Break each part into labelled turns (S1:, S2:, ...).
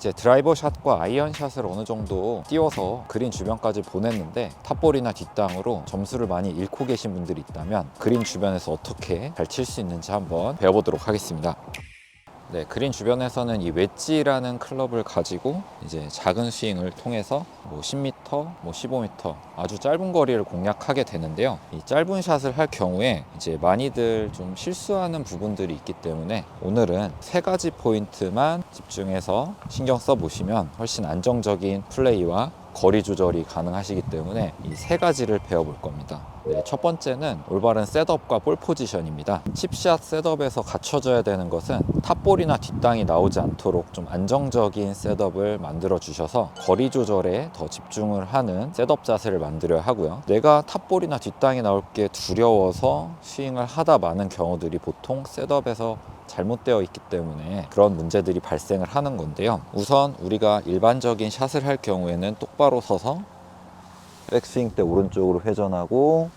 S1: 이제 드라이버 샷과 아이언 샷을 어느 정도 띄워서 그린 주변까지 보냈는데 탑볼이나 뒷땅으로 점수를 많이 잃고 계신 분들이 있다면 그린 주변에서 어떻게 잘 칠 수 있는지 한번 배워보도록 하겠습니다. 네, 그린 주변에서는 이 웨지라는 클럽을 가지고 이제 작은 스윙을 통해서 10m, 15m 아주 짧은 거리를 공략하게 되는데요. 이 짧은 샷을 할 경우에 이제 많이들 좀 실수하는 부분들이 있기 때문에 오늘은 세 가지 포인트만 집중해서 신경 써 보시면 훨씬 안정적인 플레이와 거리 조절이 가능하시기 때문에 이 세 가지를 배워볼 겁니다. 네, 첫 번째는 올바른 셋업과 볼 포지션입니다. 칩샷 셋업에서 갖춰져야 되는 것은 탑볼이나 뒷땅이 나오지 않도록 좀 안정적인 셋업을 만들어 주셔서 거리 조절에 더 집중을 하는 셋업 자세를 만들어야 하고요. 내가 탑볼이나 뒷땅이 나올 게 두려워서 스윙을 하다 마는 경우들이 보통 셋업에서 잘못되어 있기 때문에 그런 문제들이 발생을 하는 건데요. 우선 우리가 일반적인 샷을 할 경우에는 똑바로 서서 백스윙 때 오른쪽으로 회전하고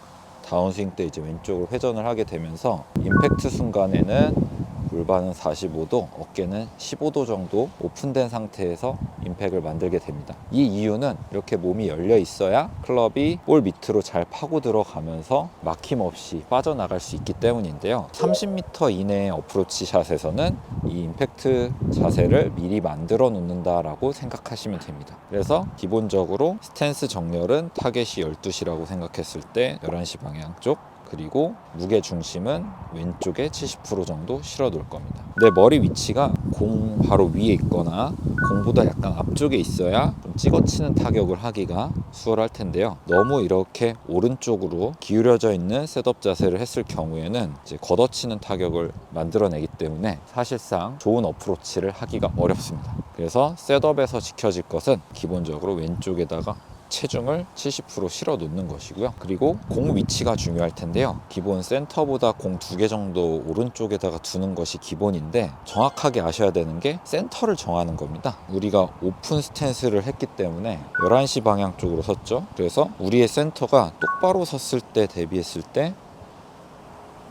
S1: 다운스윙 때 이제 왼쪽으로 회전을 하게 되면서 임팩트 순간에는 골반은 45도, 어깨는 15도 정도 오픈된 상태에서 임팩을 만들게 됩니다. 이 이유는 이렇게 몸이 열려 있어야 클럽이 볼 밑으로 잘 파고 들어가면서 막힘없이 빠져나갈 수 있기 때문인데요. 30m 이내의 어프로치 샷에서는 이 임팩트 자세를 미리 만들어 놓는다라고 생각하시면 됩니다. 그래서 기본적으로 스탠스 정렬은 타겟이 12시라고 생각했을 때 11시 방향 쪽, 그리고 무게 중심은 왼쪽에 70% 정도 실어 놓을 겁니다. 내 머리 위치가 공 바로 위에 있거나 공보다 약간 앞쪽에 있어야 좀 찍어치는 타격을 하기가 수월할 텐데요. 너무 이렇게 오른쪽으로 기울여져 있는 셋업 자세를 했을 경우에는 이제 걷어치는 타격을 만들어내기 때문에 사실상 좋은 어프로치를 하기가 어렵습니다. 그래서 셋업에서 지켜질 것은 기본적으로 왼쪽에다가 체중을 70% 실어 놓는 것이고요. 그리고 공 위치가 중요할 텐데요. 기본 센터보다 공 2개 정도 오른쪽에다가 두는 것이 기본인데 정확하게 아셔야 되는 게 센터를 정하는 겁니다. 우리가 오픈 스탠스를 했기 때문에 11시 방향 쪽으로 섰죠. 그래서 우리의 센터가 똑바로 섰을 때 대비했을 때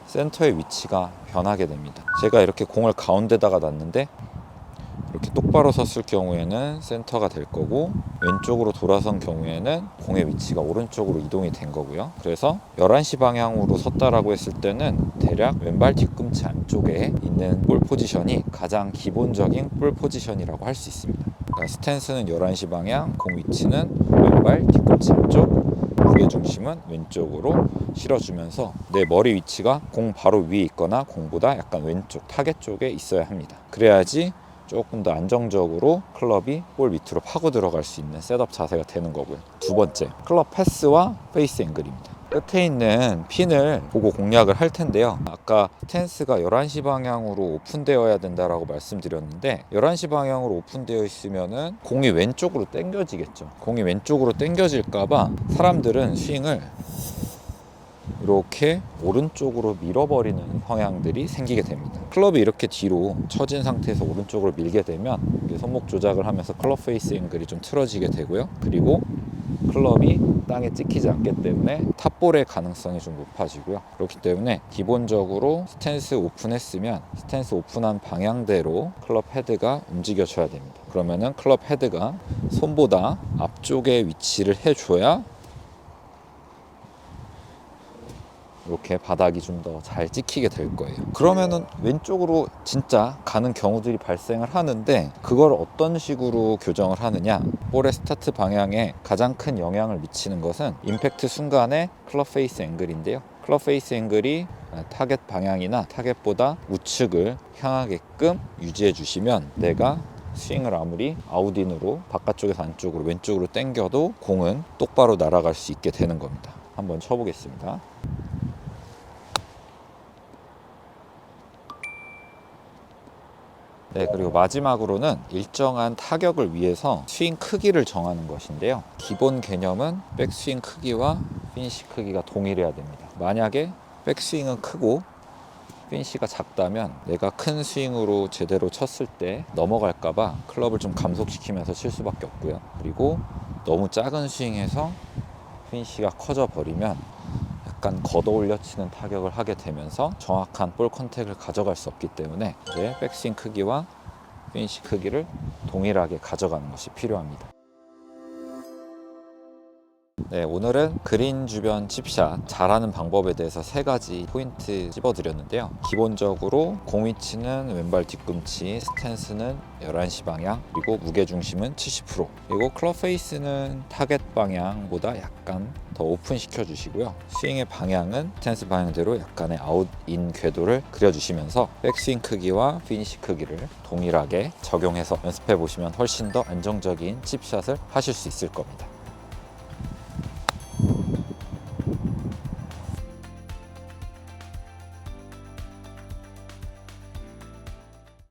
S1: 센터의 위치가 변하게 됩니다. 제가 이렇게 공을 가운데다가 놨는데 이렇게 똑바로 섰을 경우에는 센터가 될 거고 왼쪽으로 돌아선 경우에는 공의 위치가 오른쪽으로 이동이 된 거고요. 그래서 11시 방향으로 섰다라고 했을 때는 대략 왼발 뒤꿈치 안쪽에 있는 볼 포지션이 가장 기본적인 볼 포지션이라고 할 수 있습니다. 그러니까 스탠스는 11시 방향, 공 위치는 왼발 뒤꿈치 안쪽, 무게 중심은 왼쪽으로 실어주면서 내 머리 위치가 공 바로 위에 있거나 공보다 약간 왼쪽 타겟 쪽에 있어야 합니다. 그래야지 조금 더 안정적으로 클럽이 볼 밑으로 파고 들어갈 수 있는 셋업 자세가 되는 거고요. 두 번째, 클럽 패스와 페이스 앵글입니다. 끝에 있는 핀을 보고 공략을 할 텐데요. 아까 스탠스가 11시 방향으로 오픈되어야 된다라고 말씀드렸는데 11시 방향으로 오픈되어 있으면은 공이 왼쪽으로 당겨지겠죠. 공이 왼쪽으로 당겨질까봐 사람들은 스윙을 이렇게 오른쪽으로 밀어버리는 성향들이 생기게 됩니다. 클럽이 이렇게 뒤로 처진 상태에서 오른쪽으로 밀게 되면 손목 조작을 하면서 클럽 페이스 앵글이 좀 틀어지게 되고요. 그리고 클럽이 땅에 찍히지 않기 때문에 탑볼의 가능성이 좀 높아지고요. 그렇기 때문에 기본적으로 스탠스 오픈했으면 스탠스 오픈한 방향대로 클럽 헤드가 움직여줘야 됩니다. 그러면은 클럽 헤드가 손보다 앞쪽에 위치를 해줘야 이렇게 바닥이 좀 더 잘 찍히게 될 거예요. 그러면은 왼쪽으로 진짜 가는 경우들이 발생을 하는데 그걸 어떤 식으로 교정을 하느냐, 볼의 스타트 방향에 가장 큰 영향을 미치는 것은 임팩트 순간의 클럽 페이스 앵글인데요. 클럽 페이스 앵글이 타겟 방향이나 타겟보다 우측을 향하게끔 유지해 주시면 내가 스윙을 아무리 아웃인으로 바깥쪽에서 안쪽으로 왼쪽으로 당겨도 공은 똑바로 날아갈 수 있게 되는 겁니다. 한번 쳐보겠습니다. 네, 그리고 마지막으로는 일정한 타격을 위해서 스윙 크기를 정하는 것인데요. 기본 개념은 백스윙 크기와 피니시 크기가 동일해야 됩니다. 만약에 백스윙은 크고 피니시가 작다면 내가 큰 스윙으로 제대로 쳤을 때 넘어갈까봐 클럽을 좀 감속시키면서 칠 수밖에 없고요. 그리고 너무 작은 스윙에서 피니시가 커져 버리면 약간 걷어 올려 치는 타격을 하게 되면서 정확한 볼 컨택을 가져갈 수 없기 때문에 이제 백스윙 크기와 피니시 크기를 동일하게 가져가는 것이 필요합니다. 네, 오늘은 그린 주변 칩샷 잘하는 방법에 대해서 3가지 포인트 찝어드렸는데요. 기본적으로 공 위치는 왼발 뒤꿈치, 스탠스는 11시 방향, 그리고 무게중심은 70%, 그리고 클럽 페이스는 타겟 방향보다 약간 더 오픈 시켜주시고요. 스윙의 방향은 스탠스 방향대로 약간의 아웃인 궤도를 그려주시면서 백스윙 크기와 피니시 크기를 동일하게 적용해서 연습해 보시면 훨씬 더 안정적인 칩샷을 하실 수 있을 겁니다.